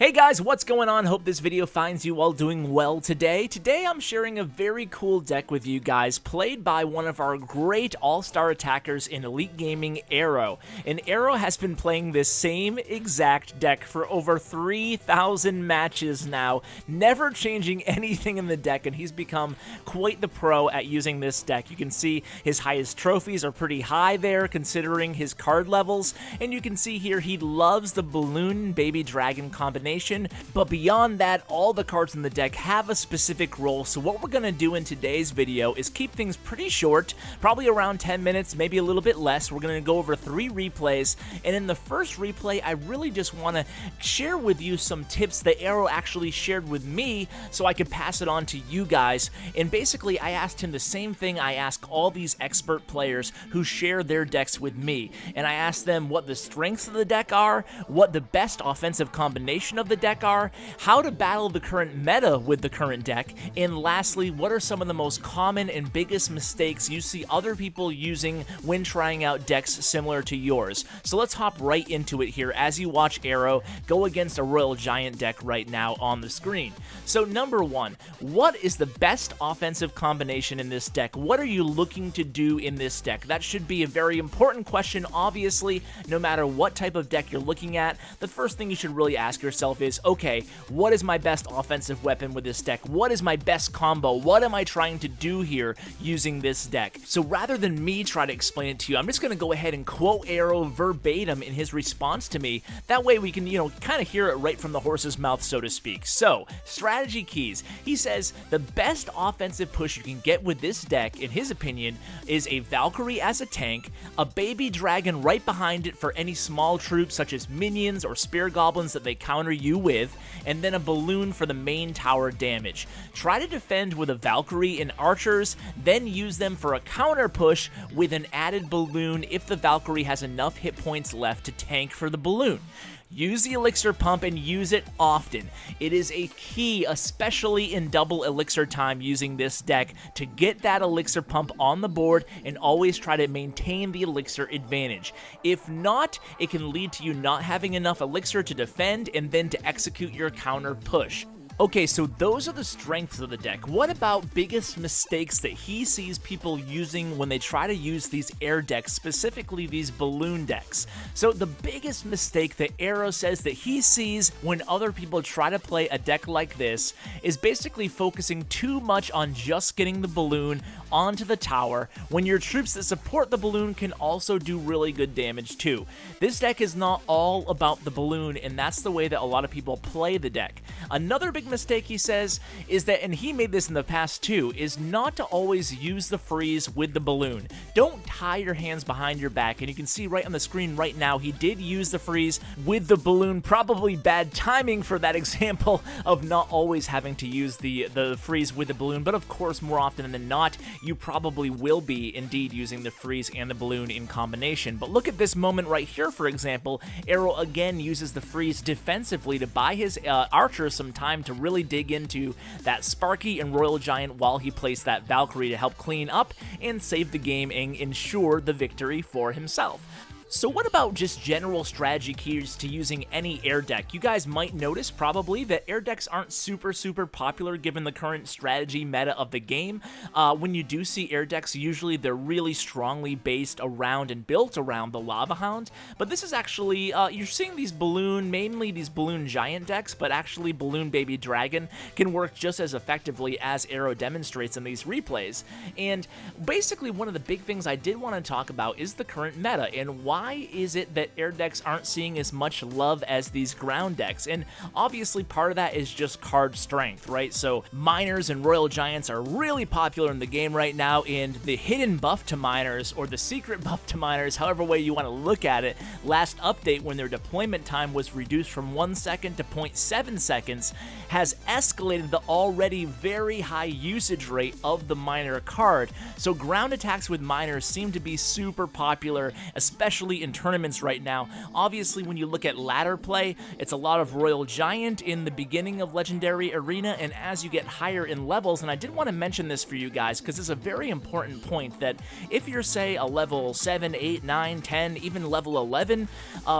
Hey guys, what's going on? Hope this video finds you all doing well today. Today I'm sharing a very cool deck with you guys, played by one of our great all-star attackers in Elite Gaming, Arrow. And Arrow has been playing this same exact deck for over 3,000 matches now, never changing anything in the deck, and he's become quite the pro at using this deck. You can see his highest trophies are pretty high there, considering his card levels, and you can see here he loves the Balloon Baby Dragon combination. But beyond that, all the cards in the deck have a specific role, so what we're going to do in today's video is keep things pretty short, probably around 10 minutes, maybe a little bit less. We're going to go over 3 replays, and in the first replay, I really just want to share with you some tips that Arrow actually shared with me so I could pass it on to you guys. And basically, I asked him the same thing I ask all these expert players who share their decks with me, and I asked them what the strengths of the deck are, what the best offensive combination of the deck are, how to battle the current meta with the current deck, and lastly, what are some of the most common and biggest mistakes you see other people using when trying out decks similar to yours. So let's hop right into it here as you watch Arrow go against a Royal Giant deck right now on the screen. So number 1, what is the best offensive combination in this deck? What are you looking to do in this deck? That should be a very important question, obviously, no matter what type of deck you're looking at. The first thing you should really ask yourself is, okay, what is my best offensive weapon with this deck? What is my best combo? What am I trying to do here using this deck? So rather than me try to explain it to you, I'm just going to go ahead and quote Arrow verbatim in his response to me. That way we can, kind of hear it right from the horse's mouth, so to speak. So, strategy keys. He says the best offensive push you can get with this deck, in his opinion, is a Valkyrie as a tank, a baby dragon right behind it for any small troops such as minions or spear goblins that they counter you with, and then a balloon for the main tower damage. Try to defend with a Valkyrie and archers, then use them for a counter push with an added balloon if the Valkyrie has enough hit points left to tank for the balloon. Use the elixir pump and use it often. It is a key, especially in double elixir time using this deck, to get that elixir pump on the board and always try to maintain the elixir advantage. If not, it can lead to you not having enough elixir to defend and then to execute your counter push. Okay, so those are the strengths of the deck. What about biggest mistakes that he sees people using when they try to use these air decks, specifically these balloon decks? So the biggest mistake that Arrow says that he sees when other people try to play a deck like this is basically focusing too much on just getting the balloon onto the tower when your troops that support the balloon can also do really good damage too. This deck is not all about the balloon, and that's the way that a lot of people play the deck. Another big mistake, he says, is that, and he made this in the past too, is not to always use the freeze with the balloon. Don't tie your hands behind your back, and you can see right on the screen right now, he did use the freeze with the balloon. Probably bad timing for that example of not always having to use the freeze with the balloon, but of course, more often than not, you probably will be indeed using the freeze and the balloon in combination. But look at this moment right here, for example. Arrow again uses the freeze defensively to buy his archers some time to really dig into that Sparky and Royal Giant while he placed that Valkyrie to help clean up and save the game and ensure the victory for himself. So what about just general strategy keys to using any air deck? You guys might notice probably that air decks aren't super popular given the current strategy meta of the game. When you do see air decks, usually they're really strongly based around and built around the Lava Hound. But this is actually, you're seeing these mainly these balloon giant decks, but actually Balloon Baby Dragon can work just as effectively as Arrow demonstrates in these replays. And basically one of the big things I did want to talk about is the current meta and why is it that air decks aren't seeing as much love as these ground decks. And obviously part of that is just card strength, right? So miners and Royal Giants are really popular in the game right now, and the hidden buff to miners, or the secret buff to miners, however way you want to look at it, last update when their deployment time was reduced from 1 second to 0.7 seconds, has escalated the already very high usage rate of the miner card. So ground attacks with miners seem to be super popular, especially especially in tournaments right now. Obviously, when you look at ladder play, it's a lot of Royal Giant in the beginning of Legendary Arena, and as you get higher in levels, and I did want to mention this for you guys because it's a very important point that if you're, say, a level 7, 8, 9, 10, even level 11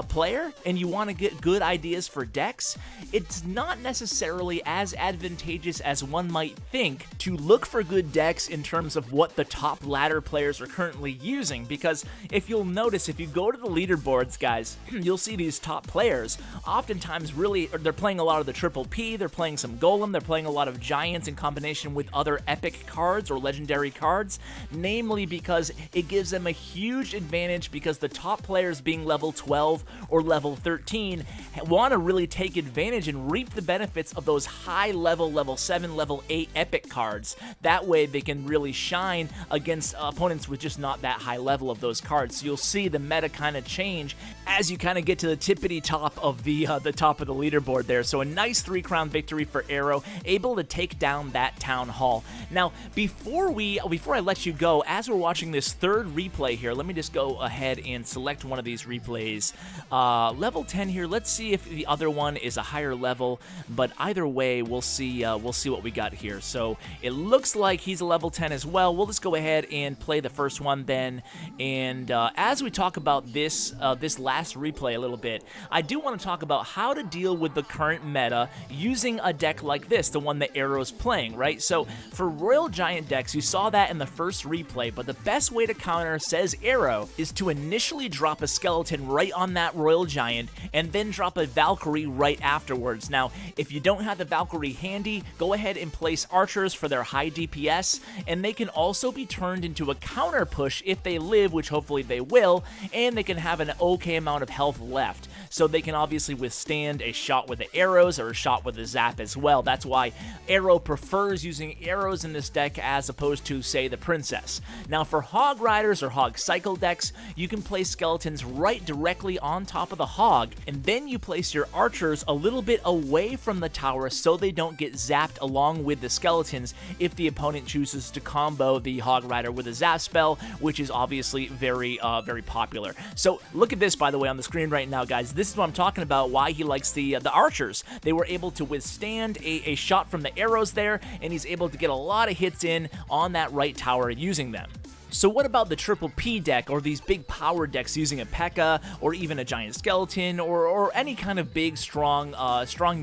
player, and you want to get good ideas for decks, it's not necessarily as advantageous as one might think to look for good decks in terms of what the top ladder players are currently using, because if you'll notice, if you go to the leaderboards, guys, you'll see these top players oftentimes really, they're playing a lot of the triple P, they're playing some Golem, they're playing a lot of Giants in combination with other epic cards or legendary cards, namely because it gives them a huge advantage because the top players being level 12 or level 13 want to really take advantage and reap the benefits of those high level, level 7, level 8 epic cards. That way they can really shine against opponents with just not that high level of those cards. So you'll see the meta kind of change as you kind of get to the tippity top of the top of the leaderboard there. So a nice 3-crown victory for Arrow, able to take down that town hall. Now, before I let you go, as we're watching this third replay here, let me just go ahead and select one of these replays. Level 10 here. Let's see if the other one is a higher level, but either way, we'll see what we got here. So it looks like he's a level 10 as well. We'll just go ahead and play the first one then. And as we talk about this last replay a little bit, I do want to talk about how to deal with the current meta using a deck like this, the one that Arrow's playing, right? So for Royal Giant decks, you saw that in the first replay, but the best way to counter, says Arrow, is to initially drop a skeleton right on that Royal Giant and then drop a Valkyrie right afterwards. Now, if you don't have the Valkyrie handy, go ahead and place archers for their high DPS, and they can also be turned into a counter push if they live, which hopefully they will, and they can have an okay amount of health left. So they can obviously withstand a shot with the arrows or a shot with the zap as well. That's why Arrow prefers using arrows in this deck as opposed to, say, the Princess. Now for Hog Riders or Hog Cycle decks, you can place skeletons right directly on top of the Hog, and then you place your archers a little bit away from the tower so they don't get zapped along with the skeletons if the opponent chooses to combo the Hog Rider with a zap spell, which is obviously very popular. So look at this, by the way, on the screen right now, guys. This is what I'm talking about, why he likes the archers. They were able to withstand a shot from the arrows there, and he's able to get a lot of hits in on that right tower using them. So what about the triple P deck, or these big power decks using a P.E.K.K.A. or even a giant skeleton, or any kind of big strong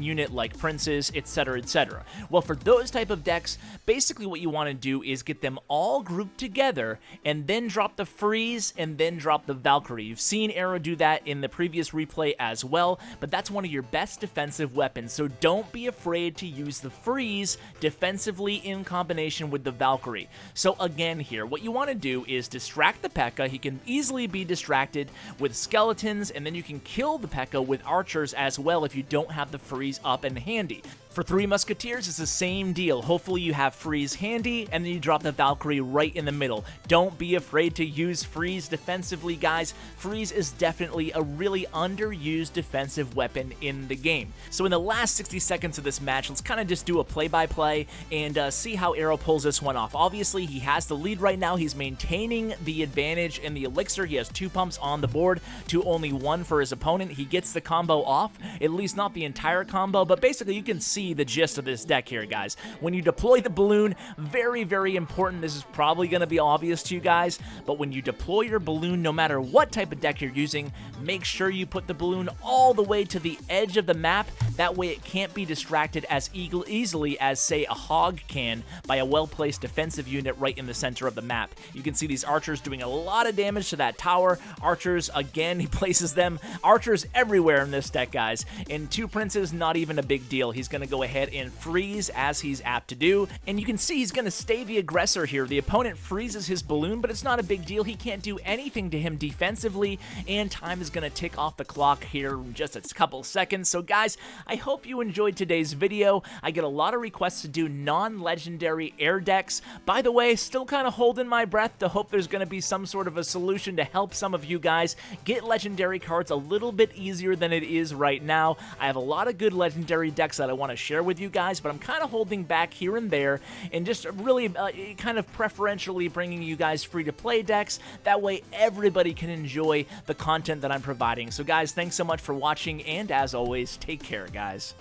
unit like princes, etc., etc.? Well, for those type of decks, basically what you want to do is get them all grouped together and then drop the freeze and then drop the Valkyrie. You've seen Arrow do that in the previous replay as well, but that's one of your best defensive weapons, so don't be afraid to use the freeze defensively in combination with the Valkyrie. So again here, what you want to do is distract the P.E.K.K.A. He can easily be distracted with skeletons, and then you can kill the P.E.K.K.A. with archers as well if you don't have the freeze up and handy. For Three Musketeers, it's the same deal. Hopefully you have freeze handy, and then you drop the Valkyrie right in the middle. Don't be afraid to use freeze defensively, guys. Freeze is definitely a really underused defensive weapon in the game. So in the last 60 seconds of this match, let's kind of just do a play-by-play and see how Arrow pulls this one off. Obviously, he has the lead right now. He's maintaining the advantage in the elixir. He has 2 pumps on the board to only 1 for his opponent. He gets the combo off, at least not the entire combo, but basically you can see the gist of this deck here, guys. When you deploy the balloon, very important. This is probably going to be obvious to you guys, but when you deploy your balloon, no matter what type of deck you're using, make sure you put the balloon all the way to the edge of the map. That way it can't be distracted as easily as, say, a Hog can by a well-placed defensive unit right in the center of the map. You can see these archers doing a lot of damage to that tower. Archers, again, he places them. Archers everywhere in this deck, guys. And 2 princes, not even a big deal. He's going to go ahead and freeze as he's apt to do. And you can see he's going to stay the aggressor here. The opponent freezes his balloon, but it's not a big deal. He can't do anything to him defensively, and time is going to tick off the clock here in just a couple seconds. So, guys, I hope you enjoyed today's video. I get a lot of requests to do non-legendary air decks. By the way, still kind of holding my breath to hope there's going to be some sort of a solution to help some of you guys get legendary cards a little bit easier than it is right now. I have a lot of good legendary decks that I want to share with you guys, but I'm kind of holding back here and there and just really kind of preferentially bringing you guys free-to-play decks. That way everybody can enjoy the content that I'm providing. So guys, thanks so much for watching, and as always, take care, guys.